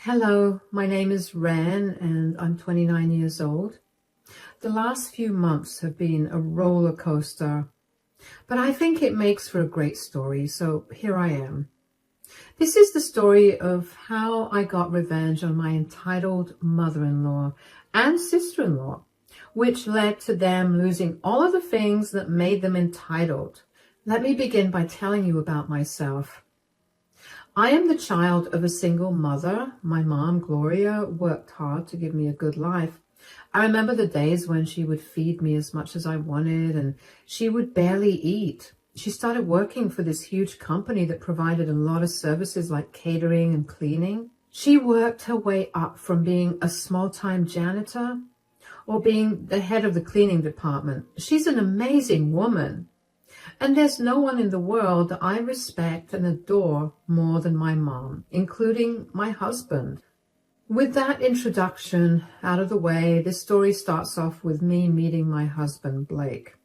Hello, my name is Ren and I'm 29 years old. The last few months have been a roller coaster, but I think it makes for a great story, so here I am. This is the story of how I got revenge on my entitled mother-in-law and sister-in-law, which led to them losing all of the things that made them entitled. Let me begin by telling you about myself. I am the child of a single mother. My mom, Gloria, worked hard to give me a good life. I remember the days when she would feed me as much as I wanted and she would barely eat. She started working for this huge company that provided a lot of services like catering and cleaning. She worked her way up from being a small-time janitor or being the head of the cleaning department. She's an amazing woman. And there's no one in the world that I respect and adore more than my mom, including my husband. With that introduction out of the way, this story starts off with me meeting my husband, Blake.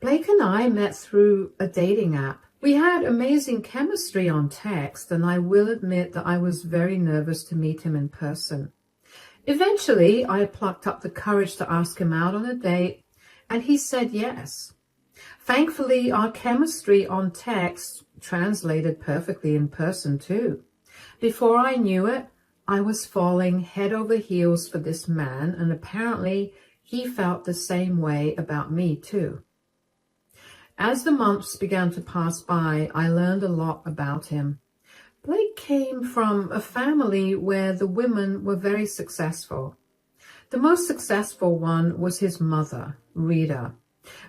Blake and I met through a dating app. We had amazing chemistry on text, and I will admit that I was very nervous to meet him in person. Eventually, I plucked up the courage to ask him out on a date, and he said yes. Thankfully, our chemistry on text translated perfectly in person too. Before I knew it, I was falling head over heels for this man, and apparently he felt the same way about me too. As the months began to pass by, I learned a lot about him. Blake came from a family where the women were very successful. The most successful one was his mother, Rita.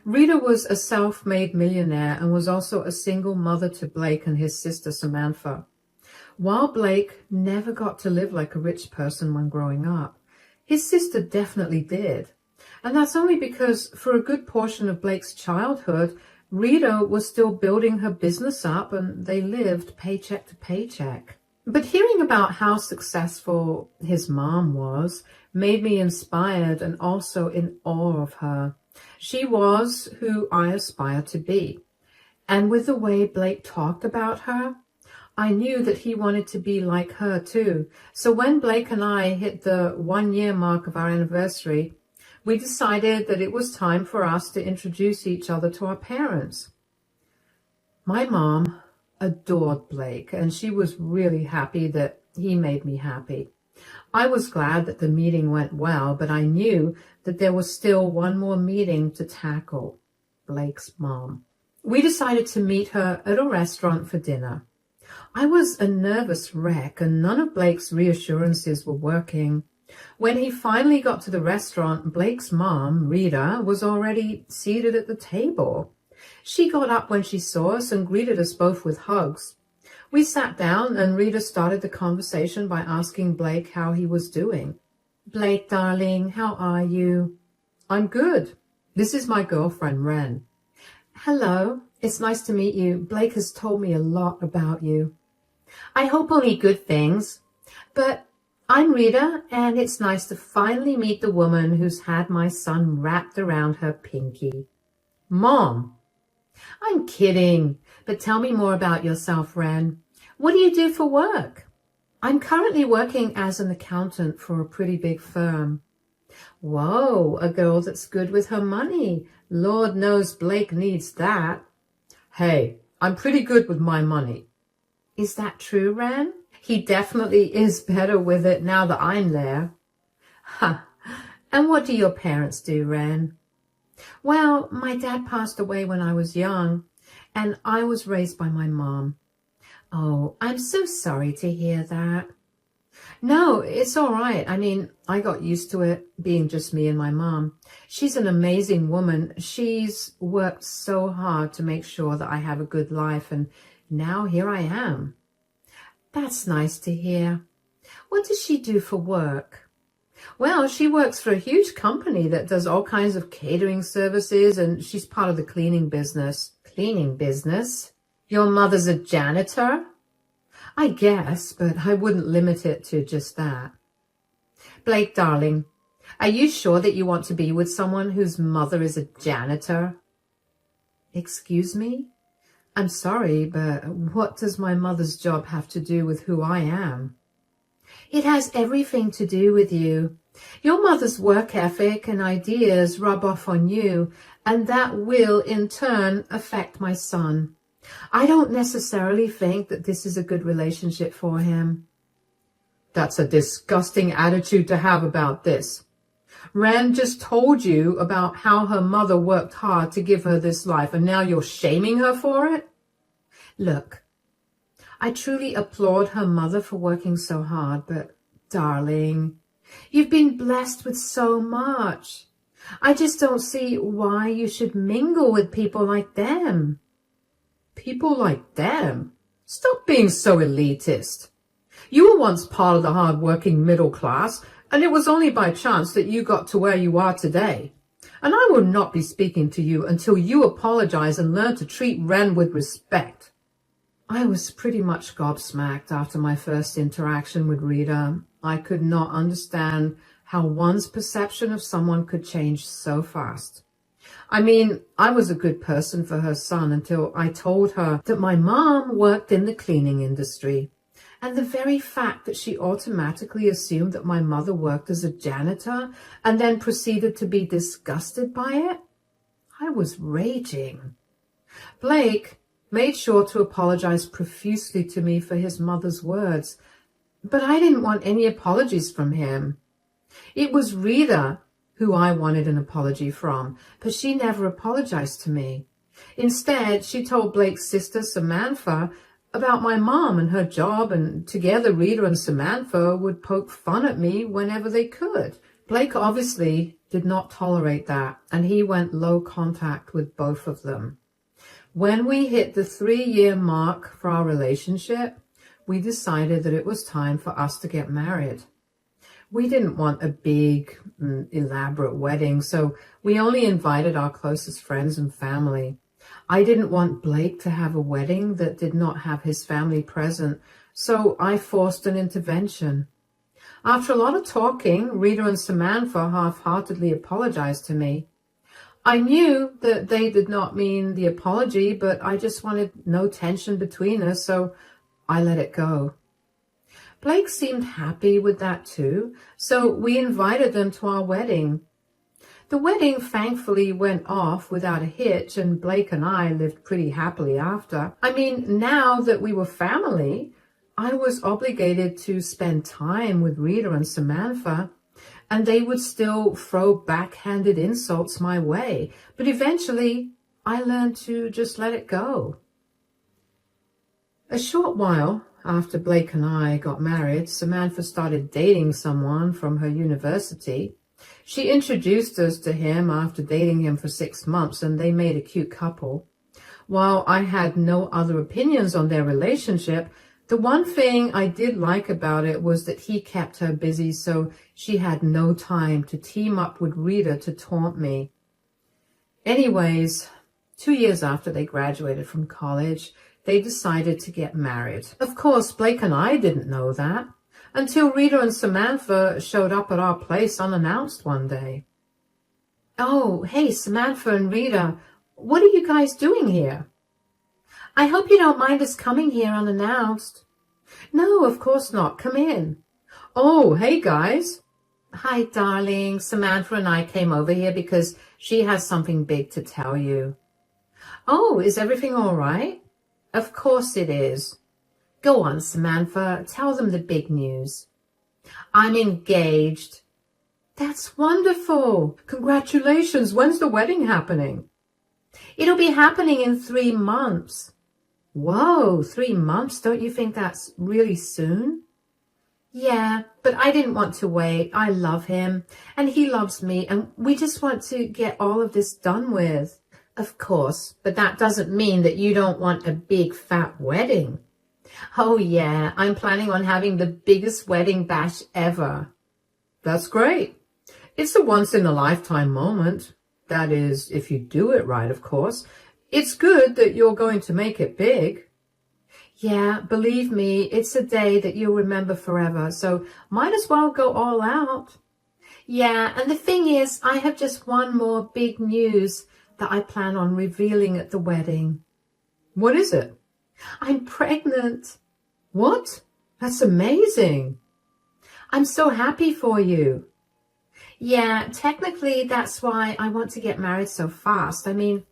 Rita was a self-made millionaire and was also a single mother to Blake and his sister Samantha. While Blake never got to live like a rich person when growing up, his sister definitely did. And that's only because for a good portion of Blake's childhood, Rita was still building her business up and they lived paycheck to paycheck. But hearing about how successful his mom was made me inspired and also in awe of her. She was who I aspire to be. And with the way Blake talked about her, I knew that he wanted to be like her too. So when Blake and I hit the 1-year mark of our anniversary, we decided that it was time for us to introduce each other to our parents. My mom adored Blake, and she was really happy that he made me happy. I was glad that the meeting went well, but I knew that there was still one more meeting to tackle, Blake's mom. We decided to meet her at a restaurant for dinner. I was a nervous wreck, and none of Blake's reassurances were working. When he finally got to the restaurant, Blake's mom, Rita, was already seated at the table. She got up when she saw us and greeted us both with hugs. We sat down and Rita started the conversation by asking Blake how he was doing. "Blake, darling, how are you?" "I'm good. This is my girlfriend, Ren." "Hello, it's nice to meet you. Blake has told me a lot about you." "I hope only good things. But I'm Rita, and it's nice to finally meet the woman who's had my son wrapped around her pinky." "Mom!" "I'm kidding, but tell me more about yourself, Ren. What do you do for work?" "I'm currently working as an accountant for a pretty big firm." "Whoa, a girl that's good with her money. Lord knows Blake needs that." "Hey, I'm pretty good with my money." "Is that true, Ren?" "He definitely is better with it now that I'm there." "Ha, and what do your parents do, Ren?" "Well, my dad passed away when I was young, and I was raised by my mom." "Oh, I'm so sorry to hear that." "No, it's all right. I mean, I got used to it being just me and my mom. She's an amazing woman. She's worked so hard to make sure that I have a good life, and now here I am." "That's nice to hear. What does she do for work?" "Well, she works for a huge company that does all kinds of catering services, and she's part of the cleaning business." "Cleaning business? Your mother's a janitor?" "I guess, but I wouldn't limit it to just that." "Blake, darling, are you sure that you want to be with someone whose mother is a janitor?" "Excuse me? I'm sorry, but what does my mother's job have to do with who I am?" It has everything to do with you. Your mother's work ethic and ideas rub off on you, and that will, in turn, affect my son. I don't necessarily think that this is a good relationship for him. That's a disgusting attitude to have about this. Ren just told you about how her mother worked hard to give her this life, and now you're shaming her for it? Look, I truly applaud her mother for working so hard, but darling, you've been blessed with so much. I just don't see why you should mingle with people like them. People like them? Stop being so elitist. You were once part of the hard-working middle class, and it was only by chance that you got to where you are today. And I will not be speaking to you until you apologize and learn to treat Ren with respect. I was pretty much gobsmacked after my first interaction with Rita. I could not understand how one's perception of someone could change so fast. I mean, I was a good person for her son until I told her that my mom worked in the cleaning industry. And the very fact that she automatically assumed that my mother worked as a janitor and then proceeded to be disgusted by it, I was raging. Blake made sure to apologize profusely to me for his mother's words, but I didn't want any apologies from him. It was Rita who I wanted an apology from, but she never apologized to me. Instead, she told Blake's sister Samantha about my mom and her job, and together Rita and Samantha would poke fun at me whenever they could. Blake obviously did not tolerate that, and he went low contact with both of them. When we hit the 3-year mark for our relationship, we decided that it was time for us to get married. We didn't want a big, elaborate wedding, so we only invited our closest friends and family. I didn't want Blake to have a wedding that did not have his family present, so I forced an intervention. After a lot of talking, Rita and Samantha half-heartedly apologized to me. I knew that they did not mean the apology, but I just wanted no tension between us, so I let it go. Blake seemed happy with that too, so we invited them to our wedding. The wedding thankfully went off without a hitch, and Blake and I lived pretty happily after. I mean, now that we were family, I was obligated to spend time with Rita and Samantha, and they would still throw backhanded insults my way. But eventually, I learned to just let it go. A short while after Blake and I got married, Samantha started dating someone from her university. She introduced us to him after dating him for 6 months, and they made a cute couple. While I had no other opinions on their relationship, the one thing I did like about it was that he kept her busy, so she had no time to team up with Rita to taunt me. Anyways, 2 years after they graduated from college, they decided to get married. Of course, Blake and I didn't know that until Rita and Samantha showed up at our place unannounced one day. "Oh, hey, Samantha and Rita, what are you guys doing here?" "I hope you don't mind us coming here unannounced." "No, of course not. Come in." "Oh, hey, guys." "Hi, darling. Samantha and I came over here because she has something big to tell you." "Oh, is everything all right?" "Of course it is." "Go on, Samantha. Tell them the big news." "I'm engaged." "That's wonderful. Congratulations. When's the wedding happening?" "It'll be happening in 3 months." "Whoa, 3 months? Don't you think that's really soon?" "Yeah, but I didn't want to wait. I love him, and he loves me, and we just want to get all of this done with." "Of course, but that doesn't mean that you don't want a big fat wedding." "Oh yeah, I'm planning on having the biggest wedding bash ever." "That's great. It's a once-in-a-lifetime moment. That is, if you do it right, of course. It's good that you're going to make it big." "Yeah, believe me, it's a day that you'll remember forever, so might as well go all out." "Yeah, and the thing is, I have just one more big news that I plan on revealing at the wedding." "What is it?" "I'm pregnant." "What? That's amazing." I'm so happy for you. Yeah, technically that's why I want to get married so fast. I mean,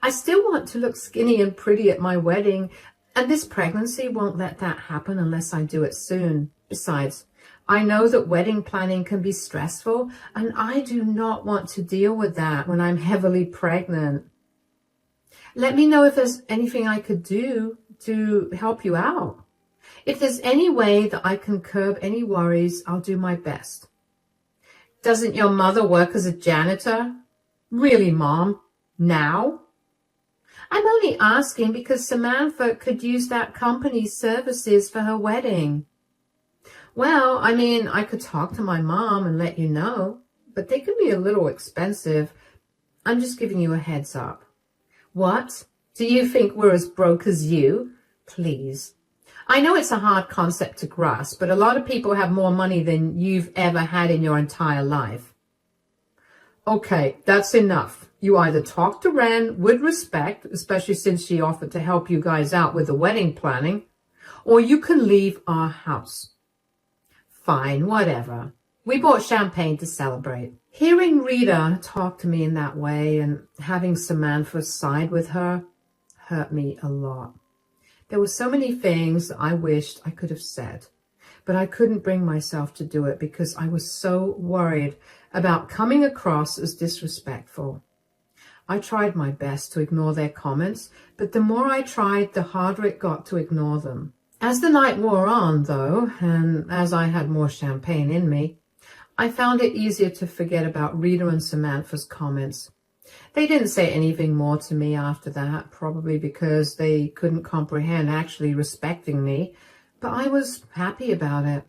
I still want to look skinny and pretty at my wedding, and this pregnancy won't let that happen unless I do it soon. Besides, I know that wedding planning can be stressful, and I do not want to deal with that when I'm heavily pregnant. Let me know if there's anything I could do to help you out. If there's any way that I can curb any worries, I'll do my best. Doesn't your mother work as a janitor? Really, Mom? Now? I'm only asking because Samantha could use that company's services for her wedding. Well, I mean, I could talk to my mom and let you know, but they can be a little expensive. I'm just giving you a heads up. What? Do you think we're as broke as you? Please. I know it's a hard concept to grasp, but a lot of people have more money than you've ever had in your entire life. Okay, that's enough. You either talk to Ren with respect, especially since she offered to help you guys out with the wedding planning, or you can leave our house. Fine, whatever. We bought champagne to celebrate. Hearing Rita talk to me in that way and having Samantha side with her hurt me a lot. There were so many things I wished I could have said, but I couldn't bring myself to do it because I was so worried about coming across as disrespectful. I tried my best to ignore their comments, but the more I tried, the harder it got to ignore them. As the night wore on, though, and as I had more champagne in me, I found it easier to forget about Rita and Samantha's comments. They didn't say anything more to me after that, probably because they couldn't comprehend actually respecting me, but I was happy about it.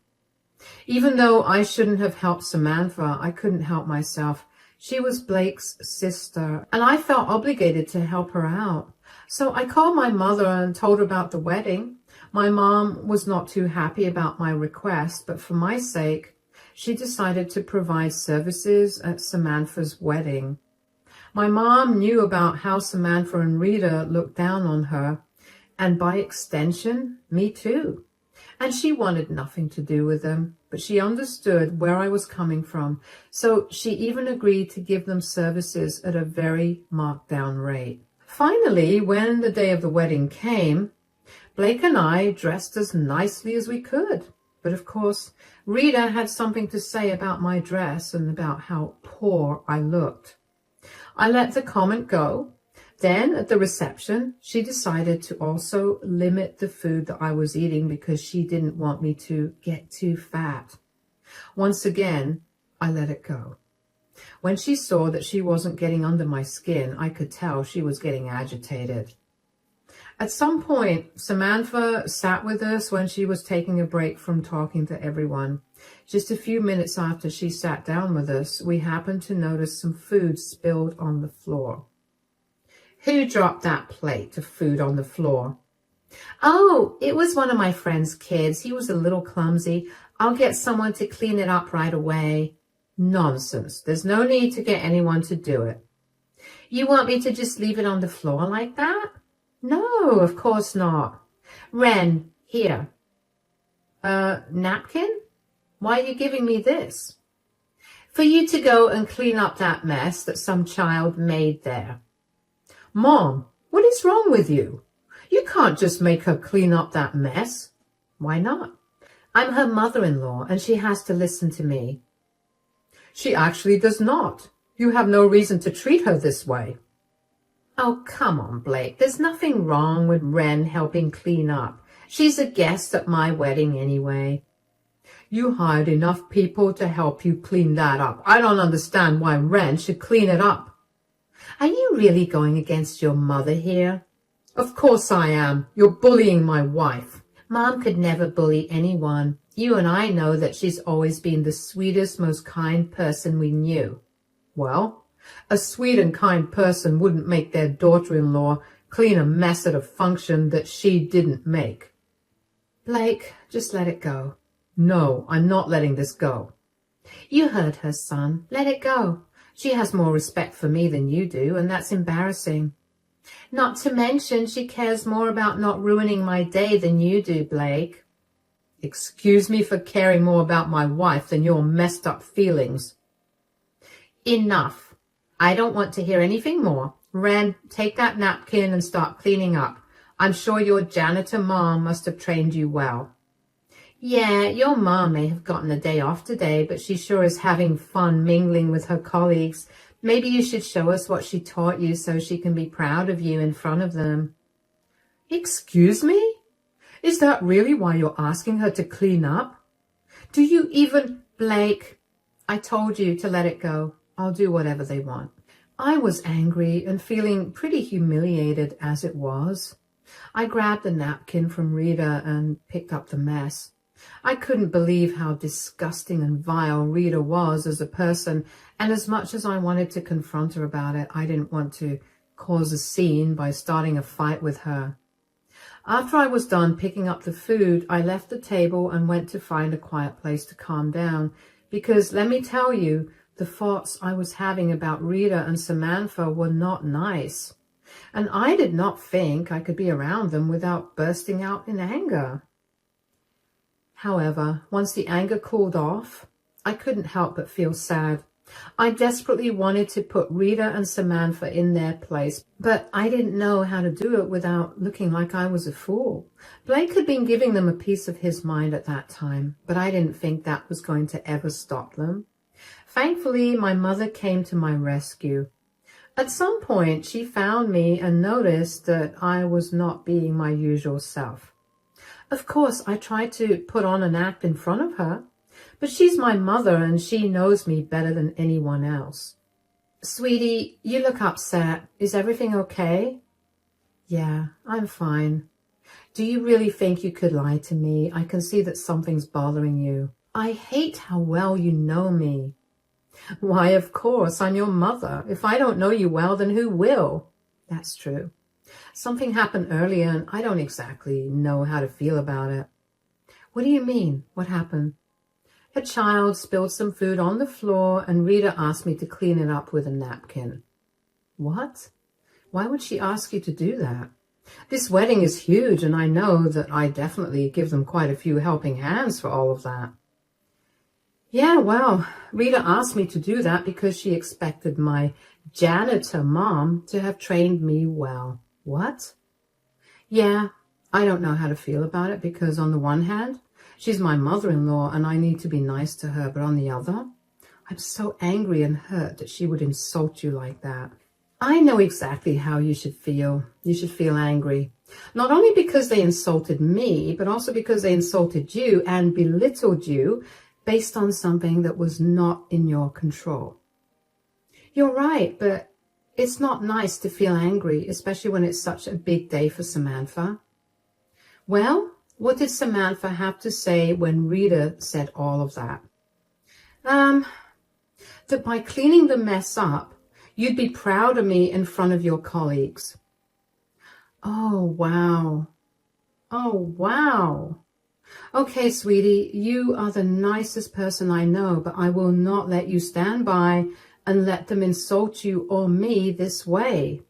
Even though I shouldn't have helped Samantha, I couldn't help myself. She was Blake's sister, and I felt obligated to help her out. So I called my mother and told her about the wedding. My mom was not too happy about my request, but for my sake, she decided to provide services at Samantha's wedding. My mom knew about how Samantha and Rita looked down on her, and by extension, me too. And she wanted nothing to do with them, but she understood where I was coming from, so she even agreed to give them services at a very marked down rate. Finally, when the day of the wedding came, Blake and I dressed as nicely as we could. But of course, Rita had something to say about my dress and about how poor I looked. I let the comment go. Then at the reception, she decided to also limit the food that I was eating because she didn't want me to get too fat. Once again, I let it go. When she saw that she wasn't getting under my skin, I could tell she was getting agitated. At some point, Samantha sat with us when she was taking a break from talking to everyone. Just a few minutes after she sat down with us, we happened to notice some food spilled on the floor. Who dropped that plate of food on the floor? Oh, it was one of my friend's kids. He was a little clumsy. I'll get someone to clean it up right away. Nonsense. There's no need to get anyone to do it. You want me to just leave it on the floor like that? No, of course not. Ren, here. Napkin? Why are you giving me this? For you to go and clean up that mess that some child made there. Mom, what is wrong with you? You can't just make her clean up that mess. Why not? I'm her mother-in-law, and she has to listen to me. She actually does not. You have no reason to treat her this way. Oh, come on, Blake. There's nothing wrong with Ren helping clean up. She's a guest at my wedding anyway. You hired enough people to help you clean that up. I don't understand why Ren should clean it up. Are you really going against your mother here? Of course I am. You're bullying my wife. Mom could never bully anyone. You and I know that she's always been the sweetest, most kind person we knew. Well, a sweet and kind person wouldn't make their daughter-in-law clean a mess at a function that she didn't make. Blake, just let it go. No, I'm not letting this go. You heard her, son. Let it go. She has more respect for me than you do, and that's embarrassing. Not to mention she cares more about not ruining my day than you do, Blake. Excuse me for caring more about my wife than your messed up feelings. Enough. I don't want to hear anything more. Ren, take that napkin and start cleaning up. I'm sure your janitor mom must have trained you well. Yeah, your mom may have gotten a day off today, but she sure is having fun mingling with her colleagues. Maybe you should show us what she taught you so she can be proud of you in front of them. Excuse me? Is that really why you're asking her to clean up? Do you even... Blake, I told you to let it go. I'll do whatever they want. I was angry and feeling pretty humiliated as it was. I grabbed the napkin from Rita and picked up the mess. I couldn't believe how disgusting and vile Rita was as a person, and as much as I wanted to confront her about it, I didn't want to cause a scene by starting a fight with her. After I was done picking up the food, I left the table and went to find a quiet place to calm down, because let me tell you, the thoughts I was having about Rita and Samantha were not nice, and I did not think I could be around them without bursting out in anger. However, once the anger cooled off, I couldn't help but feel sad. I desperately wanted to put Rita and Samantha in their place, but I didn't know how to do it without looking like I was a fool. Blake had been giving them a piece of his mind at that time, but I didn't think that was going to ever stop them. Thankfully, my mother came to my rescue. At some point, she found me and noticed that I was not being my usual self. Of course, I tried to put on an act in front of her, but she's my mother and she knows me better than anyone else. Sweetie, you look upset. Is everything okay? Yeah, I'm fine. Do you really think you could lie to me? I can see that something's bothering you. I hate how well you know me. Why, of course, I'm your mother. If I don't know you well, then who will? That's true. Something happened earlier and I don't exactly know how to feel about it. What do you mean? What happened? A child spilled some food on the floor and Rita asked me to clean it up with a napkin. What? Why would she ask you to do that? This wedding is huge and I know that I definitely give them quite a few helping hands for all of that. Yeah, well, Rita asked me to do that because she expected my janitor mom to have trained me well. What? Yeah, I don't know how to feel about it because on the one hand, she's my mother-in-law and I need to be nice to her, but on the other, I'm so angry and hurt that she would insult you like that. I know exactly how you should feel. You should feel angry. Not only because they insulted me, but also because they insulted you and belittled you based on something that was not in your control. You're right, but it's not nice to feel angry, especially when it's such a big day for Samantha. Well, what did Samantha have to say when Rita said all of that? That by cleaning the mess up, you'd be proud of me in front of your colleagues. Oh, wow. Oh, wow. Okay, sweetie, you are the nicest person I know, but I will not let you stand by and let them insult you or me this way.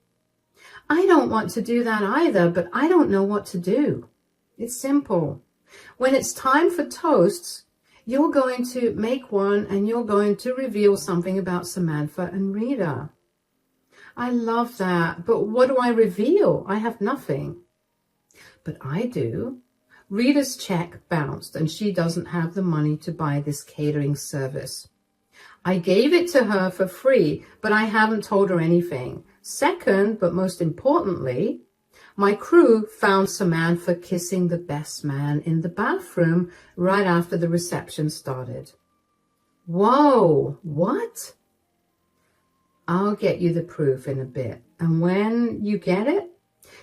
I don't want to do that either, but I don't know what to do. It's simple. When it's time for toasts, you're going to make one and you're going to reveal something about Samantha and Rita. I love that, but what do I reveal? I have nothing. But I do. Rita's check bounced and she doesn't have the money to buy this catering service. I gave it to her for free, but I haven't told her anything. Second, but most importantly, my crew found Samantha kissing the best man in the bathroom right after the reception started. Whoa, what? I'll get you the proof in a bit. And when you get it,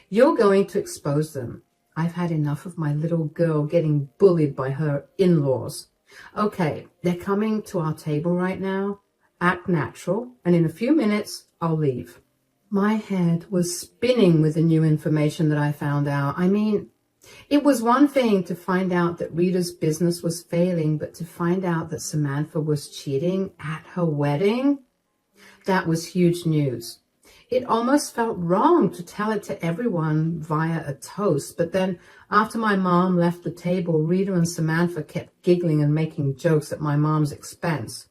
you're going to expose them. I've had enough of my little girl getting bullied by her in-laws. Okay, they're coming to our table right now. Act natural, and in a few minutes, I'll leave. My head was spinning with the new information that I found out. I mean, it was one thing to find out that Rita's business was failing, but to find out that Samantha was cheating at her wedding, that was huge news. It almost felt wrong to tell it to everyone via a toast, but then after my mom left the table, Rita and Samantha kept giggling and making jokes at my mom's expense.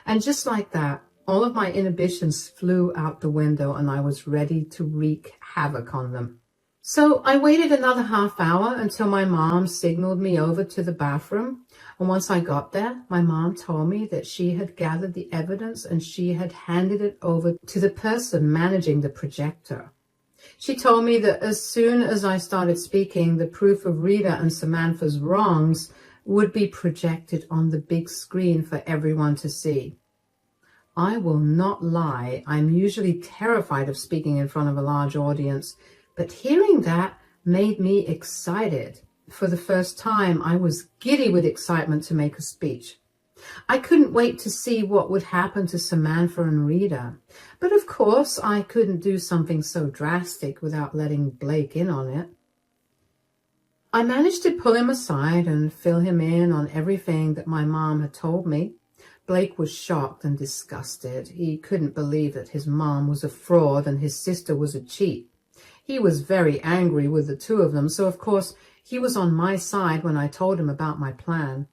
And just like that, all of my inhibitions flew out the window and I was ready to wreak havoc on them. So I waited another half hour until my mom signaled me over to the bathroom. And once I got there, my mom told me that she had gathered the evidence and she had handed it over to the person managing the projector. She told me that as soon as I started speaking, the proof of Rita and Samantha's wrongs would be projected on the big screen for everyone to see. I will not lie, I'm usually terrified of speaking in front of a large audience, but hearing that made me excited. For the first time, I was giddy with excitement to make a speech. I couldn't wait to see what would happen to Samantha and Rita. But of course, I couldn't do something so drastic without letting Blake in on it. I managed to pull him aside and fill him in on everything that my mom had told me. Blake was shocked and disgusted. He couldn't believe that his mom was a fraud and his sister was a cheat. He was very angry with the two of them, so of course he was on my side when I told him about my plan.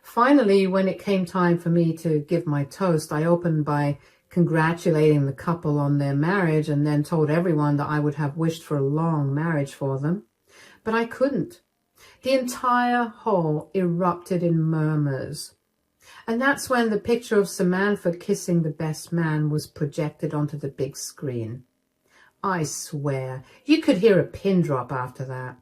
Finally, when it came time for me to give my toast, I opened by congratulating the couple on their marriage and then told everyone that I would have wished for a long marriage for them. But I couldn't. The entire hall erupted in murmurs. And that's when the picture of Samantha kissing the best man was projected onto the big screen. I swear, you could hear a pin drop after that.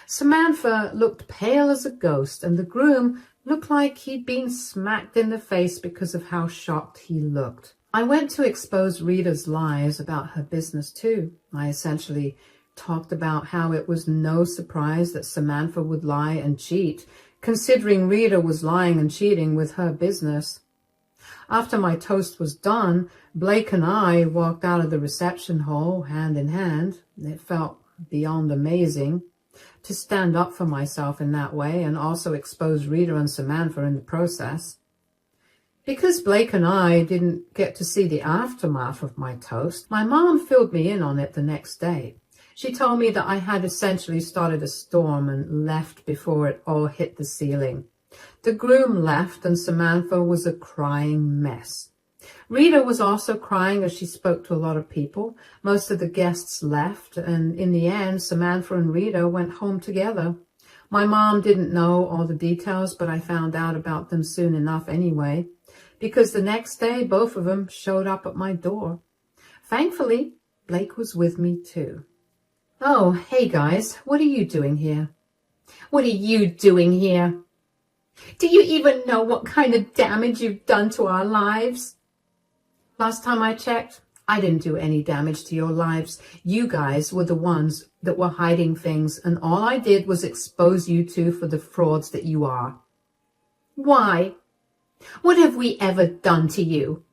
Samantha looked pale as a ghost, and the groom looked like he'd been smacked in the face because of how shocked he looked. I went to expose Rita's lies about her business too. I essentially talked about how it was no surprise that Samantha would lie and cheat, considering Rita was lying and cheating with her business. After my toast was done, Blake and I walked out of the reception hall hand in hand. It felt beyond amazing to stand up for myself in that way and also expose Rita and Samantha in the process. Because Blake and I didn't get to see the aftermath of my toast, my mom filled me in on it the next day. She told me that I had essentially started a storm and left before it all hit the ceiling. The groom left and Samantha was a crying mess. Rita was also crying as she spoke to a lot of people. Most of the guests left, and in the end, Samantha and Rita went home together. My mom didn't know all the details, but I found out about them soon enough anyway, because the next day, both of them showed up at my door. Thankfully, Blake was with me too. Oh, hey guys, what are you doing here? What are you doing here? Do you even know what kind of damage you've done to our lives? Last time I checked, I didn't do any damage to your lives. You guys were the ones that were hiding things, and all I did was expose you two for the frauds that you are. Why? What have we ever done to you?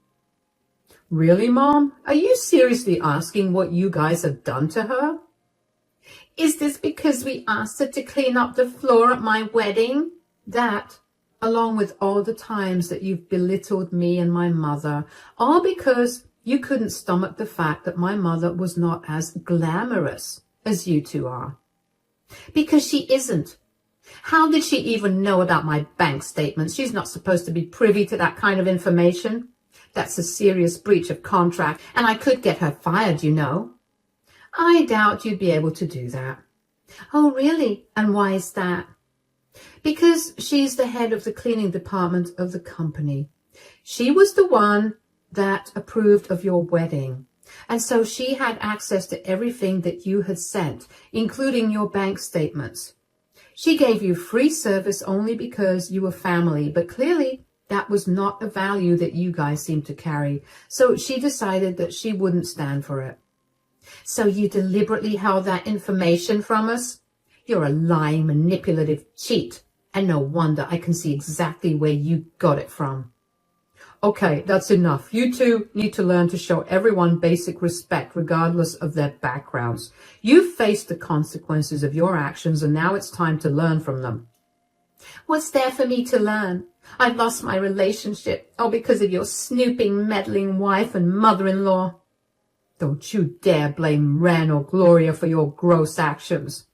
Really, Mom? Are you seriously asking what you guys have done to her? Is this because we asked her to clean up the floor at my wedding? That, along with all the times that you've belittled me and my mother, all because you couldn't stomach the fact that my mother was not as glamorous as you two are. Because she isn't. How did she even know about my bank statements? She's not supposed to be privy to that kind of information. That's a serious breach of contract, and I could get her fired, you know. I doubt you'd be able to do that. Oh, really? And why is that? Because she's the head of the cleaning department of the company. She was the one that approved of your wedding. And so she had access to everything that you had sent, including your bank statements. She gave you free service only because you were family, but clearly that was not a value that you guys seemed to carry. So she decided that she wouldn't stand for it. So you deliberately held that information from us? You're a lying, manipulative cheat. And no wonder I can see exactly where you got it from. Okay, that's enough. You two need to learn to show everyone basic respect regardless of their backgrounds. You've faced the consequences of your actions and now it's time to learn from them. What's there for me to learn? I've lost my relationship, all because of your snooping, meddling wife and mother-in-law. Don't you dare blame Ren or Gloria for your gross actions.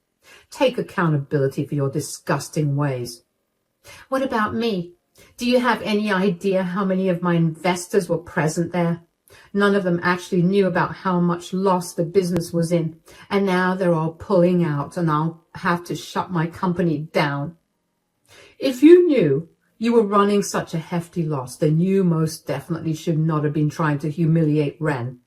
Take accountability for your disgusting ways. What about me? Do you have any idea how many of my investors were present there? None of them actually knew about how much loss the business was in, and now they're all pulling out and I'll have to shut my company down. If you knew you were running such a hefty loss, then you most definitely should not have been trying to humiliate Ren.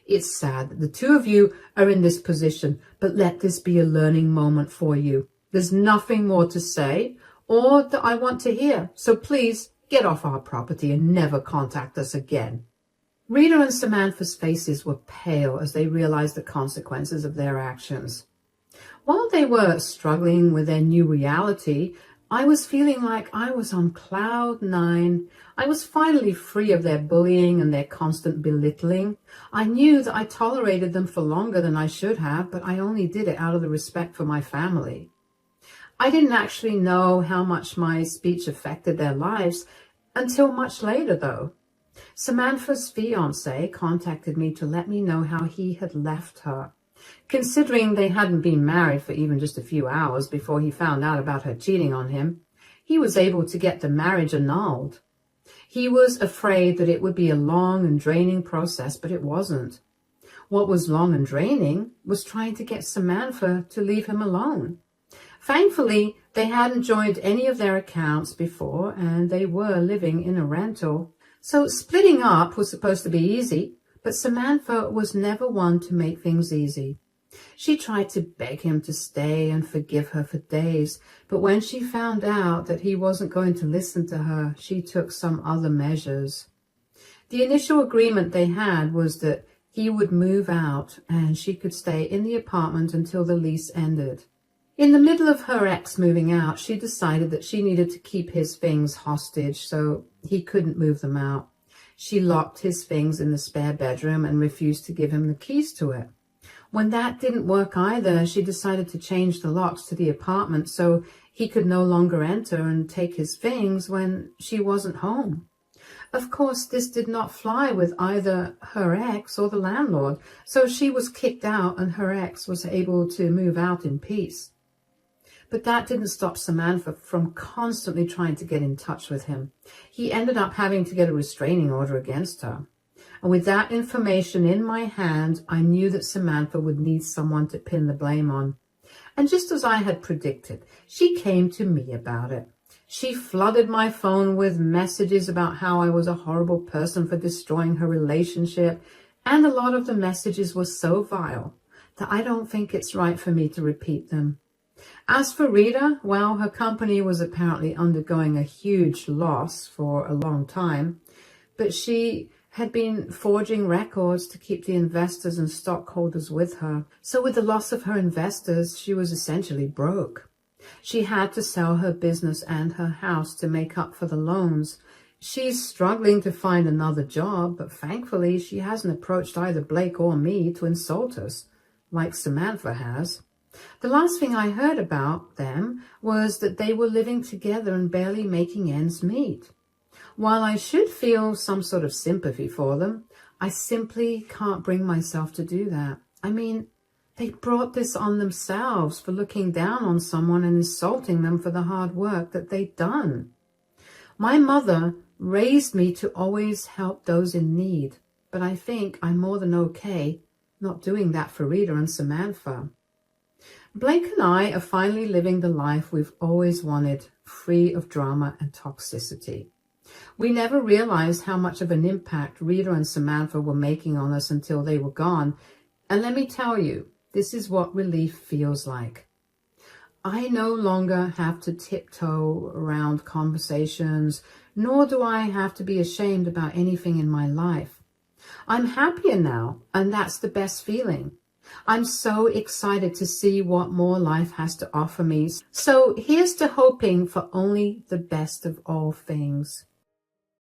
It's sad that the two of you are in this position, but let this be a learning moment for you. There's nothing more to say or that I want to hear, so please get off our property and never contact us again. Rita and Samantha's faces were pale as they realized the consequences of their actions. While they were struggling with their new reality, I was feeling like I was on cloud 9. I was finally free of their bullying and their constant belittling. I knew that I tolerated them for longer than I should have, but I only did it out of the respect for my family. I didn't actually know how much my speech affected their lives until much later, though. Samantha's fiancé contacted me to let me know how he had left her. Considering they hadn't been married for even just a few hours before he found out about her cheating on him, he was able to get the marriage annulled. He was afraid that it would be a long and draining process, but it wasn't. What was long and draining was trying to get Samantha to leave him alone. Thankfully, they hadn't joined any of their accounts before, and they were living in a rental. So splitting up was supposed to be easy, but Samantha was never one to make things easy. She tried to beg him to stay and forgive her for days, but when she found out that he wasn't going to listen to her, she took some other measures. The initial agreement they had was that he would move out and she could stay in the apartment until the lease ended. In the middle of her ex moving out, she decided that she needed to keep his things hostage, so he couldn't move them out. She locked his things in the spare bedroom and refused to give him the keys to it. When that didn't work either, she decided to change the locks to the apartment so he could no longer enter and take his things when she wasn't home. Of course, this did not fly with either her ex or the landlord, so she was kicked out and her ex was able to move out in peace. But that didn't stop Samantha from constantly trying to get in touch with him. He ended up having to get a restraining order against her. And with that information in my hand, I knew that Samantha would need someone to pin the blame on. And just as I had predicted, she came to me about it. She flooded my phone with messages about how I was a horrible person for destroying her relationship, and a lot of the messages were so vile that I don't think it's right for me to repeat them. As for Rita, well, her company was apparently undergoing a huge loss for a long time, but she had been forging records to keep the investors and stockholders with her. So with the loss of her investors, she was essentially broke. She had to sell her business and her house to make up for the loans. She's struggling to find another job, but thankfully she hasn't approached either Blake or me to insult us, like Samantha has. The last thing I heard about them was that they were living together and barely making ends meet. While I should feel some sort of sympathy for them, I simply can't bring myself to do that. I mean, they brought this on themselves for looking down on someone and insulting them for the hard work that they'd done. My mother raised me to always help those in need, but I think I'm more than okay not doing that for Rita and Samantha. Blake and I are finally living the life we've always wanted, free of drama and toxicity. We never realized how much of an impact Rita and Samantha were making on us until they were gone. And let me tell you, this is what relief feels like. I no longer have to tiptoe around conversations, nor do I have to be ashamed about anything in my life. I'm happier now, and that's the best feeling. I'm so excited to see what more life has to offer me. So here's to hoping for only the best of all things.